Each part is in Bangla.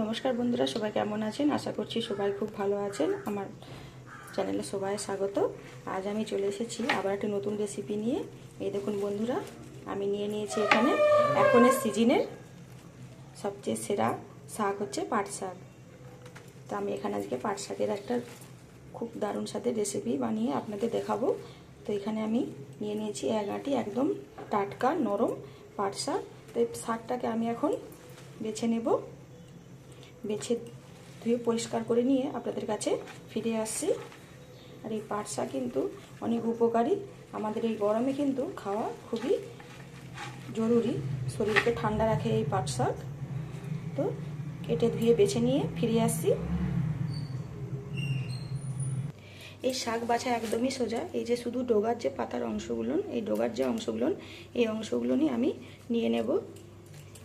নমস্কার বন্ধুরা, সবাই কেমন আছেন? আশা করছি সবাই খুব ভালো আছেন। আমার চ্যানেলে সবাই স্বাগত। আজ আমি চলে এসেছি আবার একটা নতুন রেসিপি নিয়ে। এই দেখুন বন্ধুরা, আমি নিয়ে নিয়েছি এখানে এখনের সিজনের সবচেয়ে সেরা শাক হচ্ছে পাট শাক। তো আমি এখানে আজকে পাট শাকের একটা খুব দারুণ স্বাদের রেসিপি বানিয়ে আপনাদের দেখাবো। তো এখানে আমি নিয়ে নিয়েছি এক আঁটি একদম টাটকা নরম পাট শাক। তো এই শাকটাকে আমি এখন বেছে নেব। বেছে ধুয়ে পরিষ্কার করে নিয়ে আপনাদের কাছে ফিরে আসছি। আর এই পাট শাক কিন্তু অনেক উপকারী, আমাদের এই গরমে কিন্তু খাওয়া খুবই জরুরি, শরীরকে ঠান্ডা রাখে এই পাট শাক। তো কেটে ধুয়ে বেছে নিয়ে ফিরে আসছি। এই শাক বাছা একদমই সোজা। এই যে শুধু ডগার যে পাতার অংশগুলো, এই ডগার যে অংশগুলো, এই অংশগুলো নিয়ে আমি নিয়ে নেব।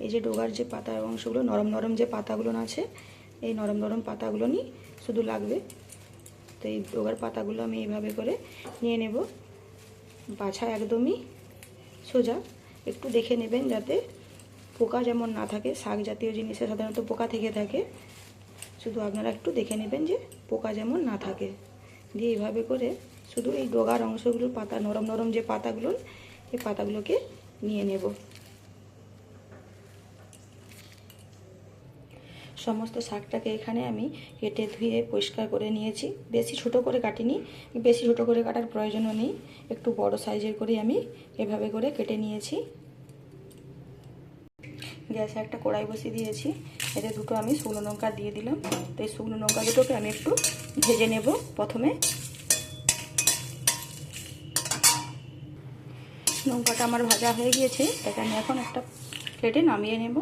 এই যে ডগার যে পাতার অংশগুলো, নরম নরম যে পাতাগুলো আছে, এই নরম নরম পাতাগুলো নিয়ে শুধু লাগবে। তো এই ডগার পাতাগুলো আমি এইভাবে করে নিয়ে নেব। বাছা একদমই সোজা। একটু দেখে নেবেন যাতে পোকা যেমন না থাকে। শাক জাতীয় জিনিসে সাধারণত পোকা থেকে থাকে, শুধু আপনারা একটু দেখে নেবেন যে পোকা যেমন না থাকে। দিয়ে এইভাবে করে শুধু এই ডগার অংশগুলোর পাতা, নরম নরম যে পাতাগুলো, এই পাতাগুলোকে নিয়ে নেব। সমস্ত শাকটাকে এখানে আমি কেটে ধুয়ে পরিষ্কার করে নিয়েছি। বেশি ছোট করে কাটিনি, বেশি ছোট করে কাটার প্রয়োজনও নেই, একটু বড় সাইজের করে আমি এভাবে করে কেটে নিয়েছি। গ্যাসে একটা কড়াই বসিয়ে দিয়েছি, এতে দুটো আমি শুকনো লঙ্কা দিয়ে দিলাম। তো এই শুকনো লঙ্কা দুটোকে আমি একটু ভেজে নেব। প্রথমে লঙ্কাটা আমার ভাজা হয়ে গিয়েছে, তাকে আমি এখন একটা প্লেটে নামিয়ে নেব।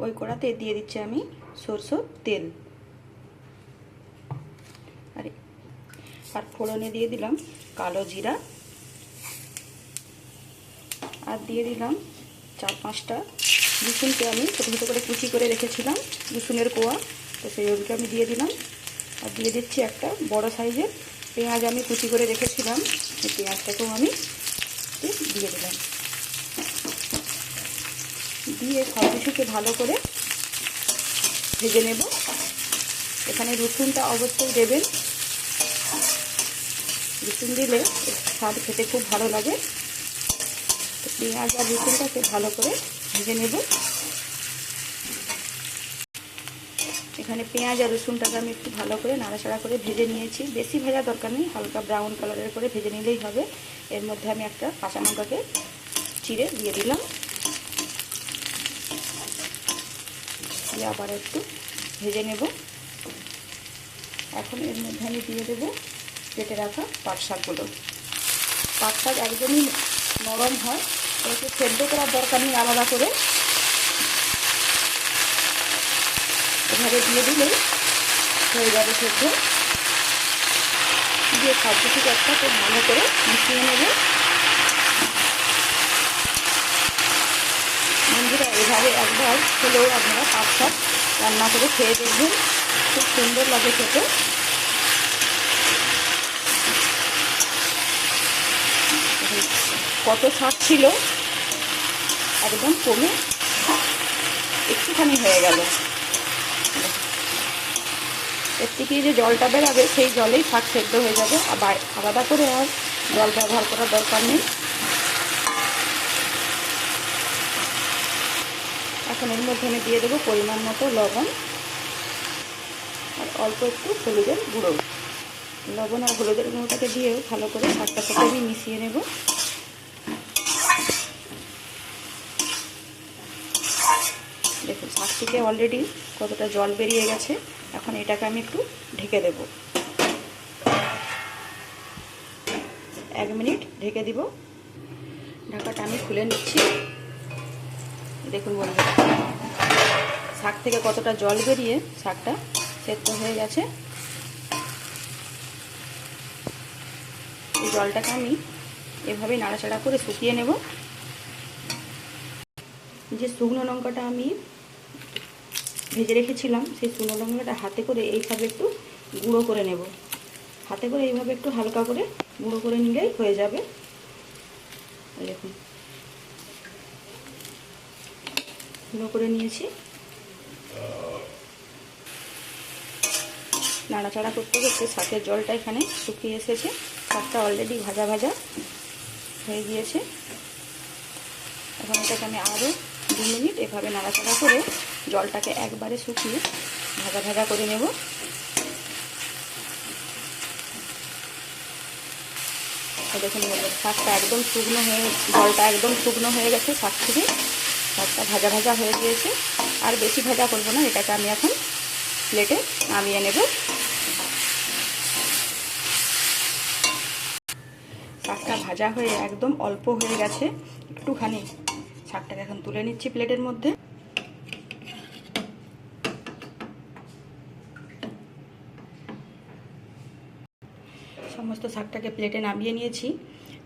ওই কড়াতে দিয়ে দিচ্ছি আমি সরষের তেল, আর ফোড়নে দিয়ে দিলাম কালো জিরা, আর দিয়ে দিলাম 4-5টা রসুনকে আমি ছোটো ছোটো করে কুচি করে রেখেছিলাম, রসুনের কোয়া। তো সেই ওগুলো আমি দিয়ে দিলাম। আর দিয়ে দিচ্ছি একটা বড় সাইজের পেঁয়াজ আমি কুচি করে রেখেছিলাম, এই পেঁয়াজটাকেও আমি দিয়ে দিলাম। দিয়ে সব কিছুকে ভালো করে ভেজে নেব। এখানে রসুনটা অবশ্যই দেবেন, রসুন দিলে স্বাদ খেতে খুব ভালো লাগে। তো পেঁয়াজ আর রসুনটাকে ভালো করে ভেজে নেব। এখানে পেঁয়াজ আর রসুনটাকে আমি একটু ভালো করে নাড়াচাড়া করে ভেজে নিয়েছি। বেশি ভাজা দরকার নেই, হালকা ব্রাউন কালারের করে ভেজে নিলেই হবে। এর মধ্যে আমি একটা কাঁচা লঙ্কাকে চিড়ে দিয়ে দিলাম। দিয়ে আবার একটু ভেজে নেব। এখন এর মধ্যে আমি দিয়ে দেবো কেটে রাখা পাট শাকগুলো। পাট শাক একদমই নরম হয়, একটু সেদ্ধ করার দরকার নেই আলাদা করে, এভাবে দিয়ে দিলেই হয়ে যাবে সেদ্ধ। দিয়ে সব কিছুকে একসাথে ভালো করে মিশিয়ে নেব। বন্ধুরা, এভাবে একবার হলেও আপনারা পাট শাক রান্না করে খেয়ে দেখবেন, খুব সুন্দর লাগে খেতে। কত শাক ছিল একদম কমে একটুখানি হয়ে গেল। এর থেকে যে জলটা বেরাবে সেই জলেই শাক সেদ্ধ হয়ে যাবে, আবার আলাদা করে আর জল ব্যবহার করার দরকার নেই। এখন এর মধ্যে আমি দিয়ে দেবো পরিমাণ মতো লবণ আর অল্প একটু হলুদের গুঁড়ো। লবণ আর হলুদের গুঁড়োটাকে দিয়েও ভালো করে শাকটার সাথে আমি মিশিয়ে নেব। দেখুন শাক থেকে অলরেডি কতটা জল বেরিয়ে গেছে। এখন এটাকে আমি একটু ঢেকে দেব। 1 মিনিট ঢেকে দিব। ঢাকাটা আমি খুলে নিচ্ছি। দেখুন বন্ধুরা, শাক থেকে কতটা জল বেরিয়ে শাকটা সেদ্ধ হয়ে গেছে। এই জলটাকে আমি এভাবে নাড়াচাড়া করে শুকিয়ে নেব। যে শুকনো লঙ্কাটা আমি ভেজে রেখেছিলাম, সেই শুকনো লঙ্কাটা হাতে করে এইভাবে একটু গুঁড়ো করে নেব। হাতে করে এইভাবে একটু হালকা করে গুঁড়ো করে নিলেই হয়ে যাবে। দেখুন গুঁড়ো করে নিয়েছি। নাড়াচাড়া করতে করতে শাকের জলটা এখানে শুকিয়ে এসেছে। শাকটা অলরেডি ভাজা ভাজা হয়ে গিয়েছে। এখন এটাকে আমি আরও 2 মিনিট এভাবে নাড়াচাড়া করে জলটাকে একবারে শুকিয়ে ভাজা ভাজা করে নেব। দেখুন শাকটা একদম শুকনো হয়ে, জলটা একদম শুকনো হয়ে গেছে। শাক থেকে শাকটা ভাজা ভাজা হয়ে গিয়েছে। আর বেশি ভাজা করবো না, এটাকে আমি এখন প্লেটে নামিয়ে নেব। শাকটা ভাজা হয়ে একদম অল্প হয়ে গেছে, একটুখানি। শাকটাকে এখন তুলে নিচ্ছি প্লেটের মধ্যে। সমস্ত শাকটাকে প্লেটে নামিয়ে নিয়েছি।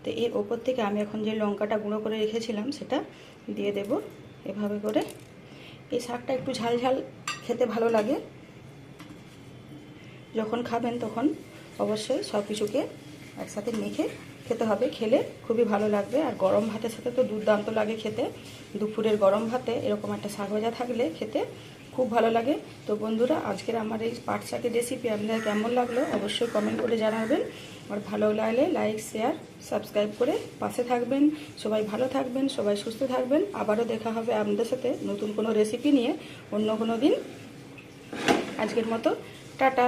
তো এর ওপর থেকে আমি এখন যে লঙ্কাটা গুঁড়ো করে রেখেছিলাম সেটা দিয়ে দেব এভাবে করে। এই শাকটা একটু ঝাল ঝাল খেতে ভালো লাগে। যখন খাবেন তখন অবশ্যই সব কিছুকে একসাথে মেখে খেতে হবে। খেলে খুবই ভালো লাগবে। আর গরম ভাতের সাথে তো দুর্দান্ত লাগে খেতে। দুপুরের গরম ভাতে এরকম একটা শাক ভাজা থাকলে খেতে খুব ভালো লাগে। তো বন্ধুরা, আজকের আমার এই পাট শাকের রেসিপি আপনাদের কেমন লাগলো অবশ্যই কমেন্ট করে জানাবেন। আর ভালো লাগলে লাইক, শেয়ার, সাবস্ক্রাইব করে পাশে থাকবেন। সবাই ভালো থাকবেন, সবাই সুস্থ থাকবেন। আবারও দেখা হবে আপনাদের সাথে নতুন কোনো রেসিপি নিয়ে অন্য কোনো দিন। আজকের মতো টাটা।